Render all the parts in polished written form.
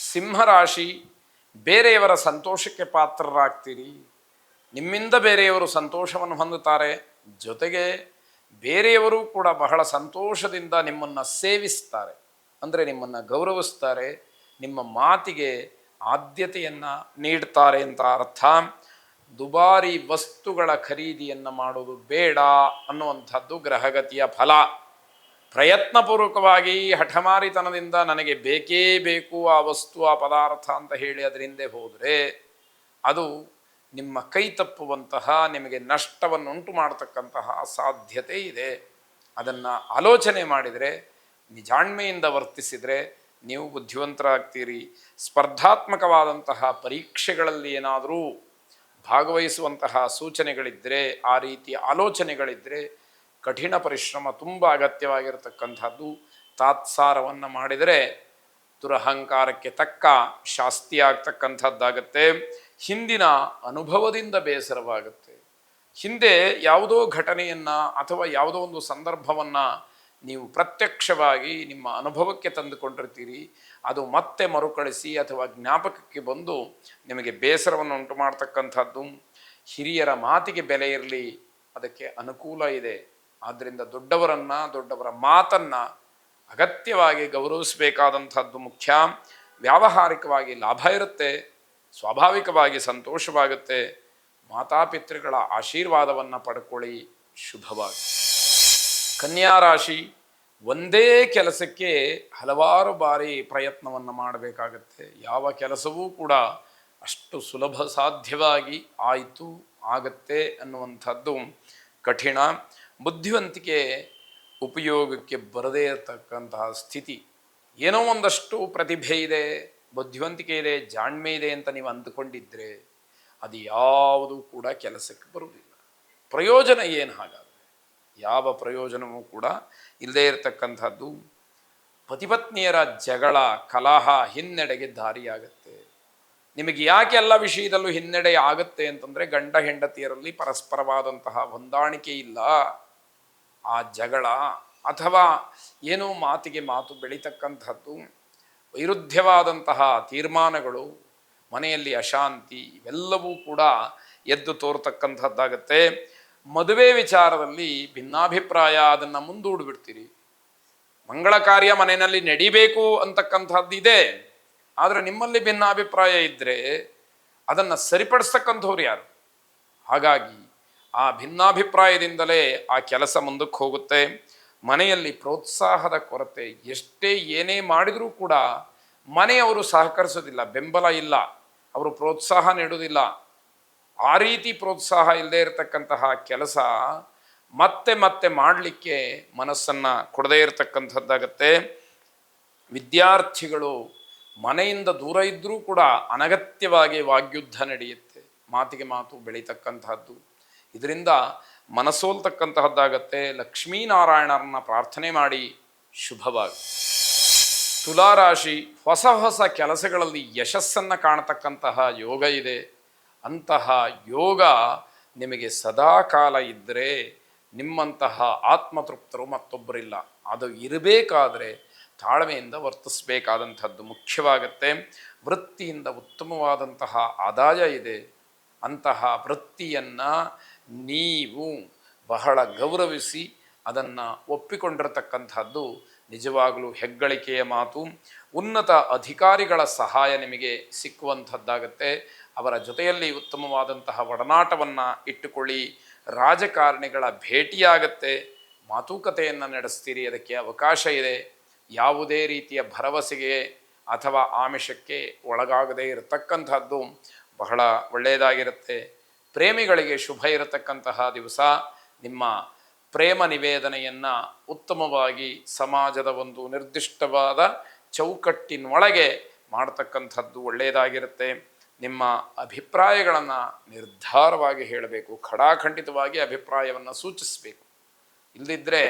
ಸಿಂಹರಾಶಿ, ಬೇರೆಯವರ ಸಂತೋಷಕ್ಕೆ ಪಾತ್ರರಾಗ್ತೀರಿ. ನಿಮ್ಮಿಂದ ಬೇರೆಯವರು ಸಂತೋಷವನ್ನು ಹೊಂದುತ್ತಾರೆ. ಜೊತೆಗೆ ಬೇರೆಯವರು ಕೂಡ ಬಹಳ ಸಂತೋಷದಿಂದ ನಿಮ್ಮನ್ನು ಸೇವಿಸ್ತಾರೆ, ಅಂದರೆ ನಿಮ್ಮನ್ನು ಗೌರವಿಸ್ತಾರೆ, ನಿಮ್ಮ ಮಾತಿಗೆ ಆದ್ಯತೆಯನ್ನು ನೀಡ್ತಾರೆ ಅಂತ ಅರ್ಥ. ದುಬಾರಿ ವಸ್ತುಗಳ ಖರೀದಿಯನ್ನು ಮಾಡೋದು ಬೇಡ ಅನ್ನುವಂಥದ್ದು ಗ್ರಹಗತಿಯ ಫಲ. ಪ್ರಯತ್ನಪೂರ್ವಕವಾಗಿ ಹಠಮಾರಿತನದಿಂದ ನನಗೆ ಬೇಕೇ ಬೇಕು ಆ ವಸ್ತು ಆ ಪದಾರ್ಥ ಅಂತ ಹೇಳಿ ಅದರಿಂದ ಹೋದರೆ ಅದು ನಿಮ್ಮ ಕೈ ತಪ್ಪುವಂತಹ, ನಿಮಗೆ ನಷ್ಟವನ್ನುಂಟು ಮಾಡತಕ್ಕಂತಹ ಸಾಧ್ಯತೆ ಇದೆ. ಅದನ್ನು ಆಲೋಚನೆ ಮಾಡಿದರೆ, ನಿಜಾಣ್ಮೆಯಿಂದ ವರ್ತಿಸಿದರೆ ನೀವು ಬುದ್ಧಿವಂತರಾಗ್ತೀರಿ. ಸ್ಪರ್ಧಾತ್ಮಕವಾದಂತಹ ಪರೀಕ್ಷೆಗಳಲ್ಲಿ ಏನಾದರೂ ಭಾಗವಹಿಸುವಂತಹ ಸೂಚನೆಗಳಿದ್ದರೆ, ಆ ರೀತಿಯ ಆಲೋಚನೆಗಳಿದ್ದರೆ ಕಠಿಣ ಪರಿಶ್ರಮ ತುಂಬ ಅಗತ್ಯವಾಗಿರತಕ್ಕಂಥದ್ದು. ತಾತ್ಸಾರವನ್ನು ಮಾಡಿದರೆ ದುರಹಂಕಾರಕ್ಕೆ ತಕ್ಕ ಶಾಸ್ತಿ ಆಗ್ತಕ್ಕಂಥದ್ದಾಗತ್ತೆ. ಹಿಂದಿನ ಅನುಭವದಿಂದ ಬೇಸರವಾಗುತ್ತೆ. ಹಿಂದೆ ಯಾವುದೋ ಘಟನೆಯನ್ನು ಅಥವಾ ಯಾವುದೋ ಒಂದು ಸಂದರ್ಭವನ್ನು ನೀವು ಪ್ರತ್ಯಕ್ಷವಾಗಿ ನಿಮ್ಮ ಅನುಭವಕ್ಕೆ ತಂದುಕೊಂಡಿರ್ತೀರಿ. ಅದು ಮತ್ತೆ ಮರುಕಳಿಸಿ ಅಥವಾ ಜ್ಞಾಪಕಕ್ಕೆ ಬಂದು ನಿಮಗೆ ಬೇಸರವನ್ನು ಉಂಟು ಮಾಡ್ತಕ್ಕಂಥದ್ದು. ಹಿರಿಯರ ಮಾತಿಗೆ ಬೆಲೆ ಇರಲಿ, ಅದಕ್ಕೆ ಅನುಕೂಲ ಇದೆ. ಆದ್ದರಿಂದ ದೊಡ್ಡವರ ಮಾತನ್ನು ಅಗತ್ಯವಾಗಿ ಗೌರವಿಸಬೇಕಾದಂಥದ್ದು ಮುಖ್ಯ. ವ್ಯಾವಹಾರಿಕವಾಗಿ ಲಾಭ ಇರುತ್ತೆ, ಸ್ವಾಭಾವಿಕವಾಗಿ ಸಂತೋಷವಾಗುತ್ತೆ. ಮಾತಾಪಿತೃಗಳ ಆಶೀರ್ವಾದವನ್ನು ಪಡ್ಕೊಳ್ಳಿ, ಶುಭವಾಗಿ. ಕನ್ಯಾ ರಾಶಿ, ಒಂದೇ ಕೆಲಸಕ್ಕೆ ಹಲವಾರು ಬಾರಿ ಪ್ರಯತ್ನವನ್ನು ಮಾಡಬೇಕಾಗತ್ತೆ. ಯಾವ ಕೆಲಸವೂ ಕೂಡ ಅಷ್ಟು ಸುಲಭ ಸಾಧ್ಯವಾಗಿ ಆಗತ್ತೆ ಅನ್ನುವಂಥದ್ದು ಕಠಿಣ. ಬುದ್ಧಿವಂತಿಕೆ ಉಪಯೋಗಕ್ಕೆ ಬರದೇ ಇರತಕ್ಕಂತಹ ಸ್ಥಿತಿ. ಏನೋ ಒಂದಷ್ಟು ಪ್ರತಿಭೆ ಇದೆ, ಬುದ್ಧಿವಂತಿಕೆ ಇದೆ, ಜಾಣ್ಮೆ ಇದೆ ಅಂತ ನೀವು ಅಂದುಕೊಂಡಿದ್ದರೆ ಅದು ಯಾವುದೂ ಕೂಡ ಕೆಲಸಕ್ಕೆ ಬರುವುದಿಲ್ಲ. ಪ್ರಯೋಜನ ಏನು? ಹಾಗಾದರೆ ಯಾವ ಪ್ರಯೋಜನವೂ ಕೂಡ ಇಲ್ಲದೇ ಇರತಕ್ಕಂಥದ್ದು. ಪತಿಪತ್ನಿಯರ ಜಗಳ, ಕಲಹ ಹಿನ್ನಡೆಗೆ ದಾರಿಯಾಗತ್ತೆ. ನಿಮಗೆ ಯಾಕೆ ಎಲ್ಲ ವಿಷಯದಲ್ಲೂ ಹಿನ್ನಡೆ ಆಗುತ್ತೆ ಅಂತಂದರೆ, ಗಂಡ ಹೆಂಡತಿಯರಲ್ಲಿ ಪರಸ್ಪರವಾದಂತಹ ಹೊಂದಾಣಿಕೆ ಇಲ್ಲ. ಆ ಜಗಳ ಅಥವಾ ಏನೋ ಮಾತಿಗೆ ಮಾತು ಬೆಳೀತಕ್ಕಂಥದ್ದು, ವೈರುಧ್ಯವಾದಂತಹ ತೀರ್ಮಾನಗಳು, ಮನೆಯಲ್ಲಿ ಅಶಾಂತಿ, ಇವೆಲ್ಲವೂ ಕೂಡ ಎದ್ದು ತೋರ್ತಕ್ಕಂಥದ್ದಾಗತ್ತೆ. ಮದುವೆ ವಿಚಾರದಲ್ಲಿ ಭಿನ್ನಾಭಿಪ್ರಾಯ, ಅದನ್ನು ಮುಂದೂಡಿಬಿಡ್ತೀರಿ. ಮಂಗಳ ಕಾರ್ಯ ಮನೆಯಲ್ಲಿ ನಡಿಬೇಕು ಅಂತಕ್ಕಂಥದ್ದು ಇದೆ, ಆದರೆ ನಿಮ್ಮಲ್ಲಿ ಭಿನ್ನಾಭಿಪ್ರಾಯ ಇದ್ದರೆ ಅದನ್ನು ಸರಿಪಡಿಸ್ತಕ್ಕಂಥವ್ರು ಯಾರು? ಹಾಗಾಗಿ ಆ ಭಿನ್ನಾಭಿಪ್ರಾಯದಿಂದಲೇ ಆ ಕೆಲಸ ಮುಂದಕ್ಕೆ ಹೋಗುತ್ತೆ. ಮನೆಯಲ್ಲಿ ಪ್ರೋತ್ಸಾಹದ ಕೊರತೆ, ಎಷ್ಟೇ ಏನೇ ಮಾಡಿದರೂ ಕೂಡ ಮನೆಯವರು ಸಹಕರಿಸೋದಿಲ್ಲ, ಬೆಂಬಲ ಇಲ್ಲ, ಅವರು ಪ್ರೋತ್ಸಾಹ ನೀಡೋದಿಲ್ಲ. ಆ ರೀತಿ ಪ್ರೋತ್ಸಾಹ ಇಲ್ಲದೆ ಇರತಕ್ಕಂತಹ ಕೆಲಸ ಮತ್ತೆ ಮತ್ತೆ ಮಾಡಲಿಕ್ಕೆ ಮನಸ್ಸನ್ನು ಕೊಡದೇ ಇರತಕ್ಕಂಥದ್ದಾಗತ್ತೆ. ವಿದ್ಯಾರ್ಥಿಗಳು ಮನೆಯಿಂದ ದೂರ ಇದ್ದರೂ ಕೂಡ ಅನಗತ್ಯವಾಗಿ ವಾಗ್ಯುದ್ಧ ನಡೆಯುತ್ತೆ, ಮಾತಿಗೆ ಮಾತು ಬೆಳೀತಕ್ಕಂತಹದ್ದು. ಇದರಿಂದ ಮನಸೋಲ್ತಕ್ಕಂತಹದ್ದಾಗತ್ತೆ. ಲಕ್ಷ್ಮೀನಾರಾಯಣರನ್ನ ಪ್ರಾರ್ಥನೆ ಮಾಡಿ, ಶುಭವಾಗಿ. ತುಲಾರಾಶಿ, ಹೊಸ ಹೊಸ ಕೆಲಸಗಳಲ್ಲಿ ಯಶಸ್ಸನ್ನು ಕಾಣತಕ್ಕಂತಹ ಯೋಗ ಇದೆ. ಅಂತಹ ಯೋಗ ನಿಮಗೆ ಸದಾ ಕಾಲ ಇದ್ದರೆ ನಿಮ್ಮಂತಹ ಆತ್ಮತೃಪ್ತರು ಮತ್ತೊಬ್ಬರಿಲ್ಲ. ಅದು ಇರಬೇಕಾದ್ರೆ ತಾಳ್ಮೆಯಿಂದ ವರ್ತಿಸಬೇಕಾದಂಥದ್ದು ಮುಖ್ಯವಾಗತ್ತೆ. ವೃತ್ತಿಯಿಂದ ಉತ್ತಮವಾದಂತಹ ಆದಾಯ ಇದೆ. ಅಂತಹ ವೃತ್ತಿಯನ್ನು ನೀವು ಬಹಳ ಗೌರವಿಸಿ ಅದನ್ನು ಒಪ್ಪಿಕೊಂಡಿರತಕ್ಕಂಥದ್ದು ನಿಜವಾಗಲೂ ಹೆಗ್ಗಳಿಕೆಯ ಮಾತು. ಉನ್ನತ ಅಧಿಕಾರಿಗಳ ಸಹಾಯ ನಿಮಗೆ ಸಿಕ್ಕುವಂಥದ್ದಾಗತ್ತೆ. ಅವರ ಜೊತೆಯಲ್ಲಿ ಉತ್ತಮವಾದಂತಹ ಒಡನಾಟವನ್ನು ಇಟ್ಟುಕೊಳ್ಳಿ. ರಾಜಕಾರಣಿಗಳ ಭೇಟಿಯಾಗತ್ತೆ, ಮಾತುಕತೆಯನ್ನು ನಡೆಸ್ತೀರಿ, ಅದಕ್ಕೆ ಅವಕಾಶ ಇದೆ. ಯಾವುದೇ ರೀತಿಯ ಭರವಸೆಗೆ ಅಥವಾ ಆಮಿಷಕ್ಕೆ ಒಳಗಾಗದೇ ಇರತಕ್ಕಂಥದ್ದು ಬಹಳ ಒಳ್ಳೆಯದಾಗಿರುತ್ತೆ. ಪ್ರೇಮಿಗಳಿಗೆ ಶುಭ ಇರತಕ್ಕಂತಹ ದಿವಸ. ನಿಮ್ಮ ಪ್ರೇಮ ನಿವೇದನೆಯನ್ನು ಉತ್ತಮವಾಗಿ ಸಮಾಜದ ಒಂದು ನಿರ್ದಿಷ್ಟವಾದ ಚೌಕಟ್ಟಿನೊಳಗೆ ಮಾಡ್ತಕ್ಕಂಥದ್ದು ಒಳ್ಳೆಯದಾಗಿರುತ್ತೆ. ನಿಮ್ಮ ಅಭಿಪ್ರಾಯಗಳನ್ನು ನಿರ್ಧಾರವಾಗಿ ಹೇಳಬೇಕು, ಖಡಾಖಂಡಿತವಾಗಿ ಅಭಿಪ್ರಾಯವನ್ನು ಸೂಚಿಸಬೇಕು. ಇಲ್ಲದಿದ್ದರೆ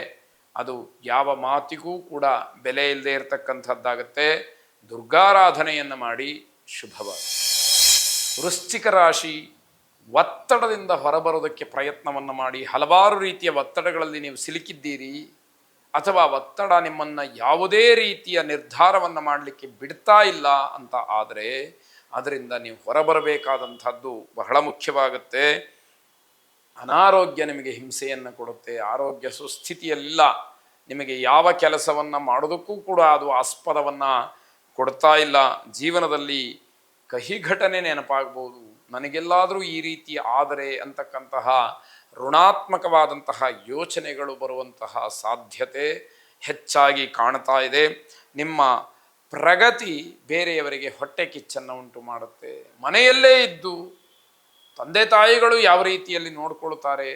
ಅದು ಯಾವ ಮಾತಿಗೂ ಕೂಡ ಬೆಲೆ ಇಲ್ಲದೆ ಇರತಕ್ಕಂಥದ್ದಾಗತ್ತೆ. ದುರ್ಗಾರಾಧನೆಯನ್ನು ಮಾಡಿ, ಶುಭವಾಗಿ. ವೃಶ್ಚಿಕ ರಾಶಿ, ಒತ್ತಡದಿಂದ ಹೊರಬರೋದಕ್ಕೆ ಪ್ರಯತ್ನವನ್ನು ಮಾಡಿ. ಹಲವಾರು ರೀತಿಯ ಒತ್ತಡಗಳಲ್ಲಿ ನೀವು ಸಿಲುಕಿದ್ದೀರಿ. ಅಥವಾ ಒತ್ತಡ ನಿಮ್ಮನ್ನು ಯಾವುದೇ ರೀತಿಯ ನಿರ್ಧಾರವನ್ನು ಮಾಡಲಿಕ್ಕೆ ಬಿಡ್ತಾ ಇಲ್ಲ ಅಂತ ಆದರೆ ಅದರಿಂದ ನೀವು ಹೊರಬರಬೇಕಾದಂಥದ್ದು ಬಹಳ ಮುಖ್ಯವಾಗುತ್ತೆ. ಅನಾರೋಗ್ಯ ನಿಮಗೆ ಹಿಂಸೆಯನ್ನು ಕೊಡುತ್ತೆ, ಆರೋಗ್ಯ ಸುಸ್ಥಿತಿಯಲ್ಲ, ನಿಮಗೆ ಯಾವ ಕೆಲಸವನ್ನು ಮಾಡೋದಕ್ಕೂ ಕೂಡ ಅದು ಆಸ್ಪದವನ್ನು ಕೊಡ್ತಾ ಇಲ್ಲ. ಜೀವನದಲ್ಲಿ ಕಹಿ ಘಟನೆ ನೆನಪಾಗ್ಬೋದು, ನನಗೆಲ್ಲಾದರೂ ಈ ರೀತಿ ಆದರೆ ಅಂತಕ್ಕಂತಹ ಋಣಾತ್ಮಕವಾದಂತಹ ಯೋಚನೆಗಳು ಬರುವಂತಹ ಸಾಧ್ಯತೆ ಹೆಚ್ಚಾಗಿ ಕಾಣ್ತಾ ಇದೆ. ನಿಮ್ಮ ಪ್ರಗತಿ ಬೇರೆಯವರಿಗೆ ಹೊಟ್ಟೆ ಕಿಚ್ಚನ್ನು ಉಂಟು ಮಾಡುತ್ತೆ. ಮನೆಯಲ್ಲೇ ಇದ್ದು ತಂದೆ ತಾಯಿಗಳು ಯಾವ ರೀತಿಯಲ್ಲಿ ನೋಡ್ಕೊಳ್ತಾರೆ,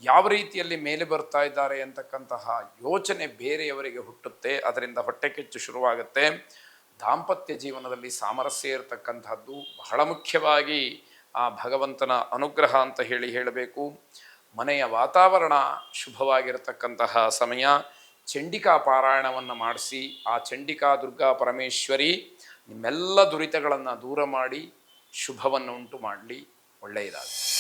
ಯಾವ ರೀತಿಯಲ್ಲಿ ಮೇಲೆ ಬರ್ತಾ ಇದ್ದಾರೆ ಅಂತಕ್ಕಂತಹ ಯೋಚನೆ ಬೇರೆಯವರಿಗೆ ಹುಟ್ಟುತ್ತೆ. ಅದರಿಂದ ಹೊಟ್ಟೆ ಕಿಚ್ಚು ಶುರುವಾಗುತ್ತೆ. ದಾಂಪತ್ಯ ಜೀವನದಲ್ಲಿ ಸಾಮರಸ್ಯ ಇರತಕ್ಕಂಥದ್ದು ಬಹಳ ಮುಖ್ಯವಾಗಿ ಆ ಭಗವಂತನ ಅನುಗ್ರಹ ಅಂತ ಹೇಳಬೇಕು. ಮನೆಯ ವಾತಾವರಣ ಶುಭವಾಗಿರತಕ್ಕಂತಹ ಸಮಯ. ಚಂಡಿಕಾ ಪಾರಾಯಣವನ್ನು ಮಾಡಿಸಿ ಆ ಚಂಡಿಕಾ ದುರ್ಗಾ ಪರಮೇಶ್ವರಿ ನಿಮ್ಮೆಲ್ಲ ದುರಿತಗಳನ್ನು ದೂರ ಮಾಡಿ ಶುಭವನ್ನು ಉಂಟು ಮಾಡಲಿ. ಒಳ್ಳೆಯದಾಗಲಿ.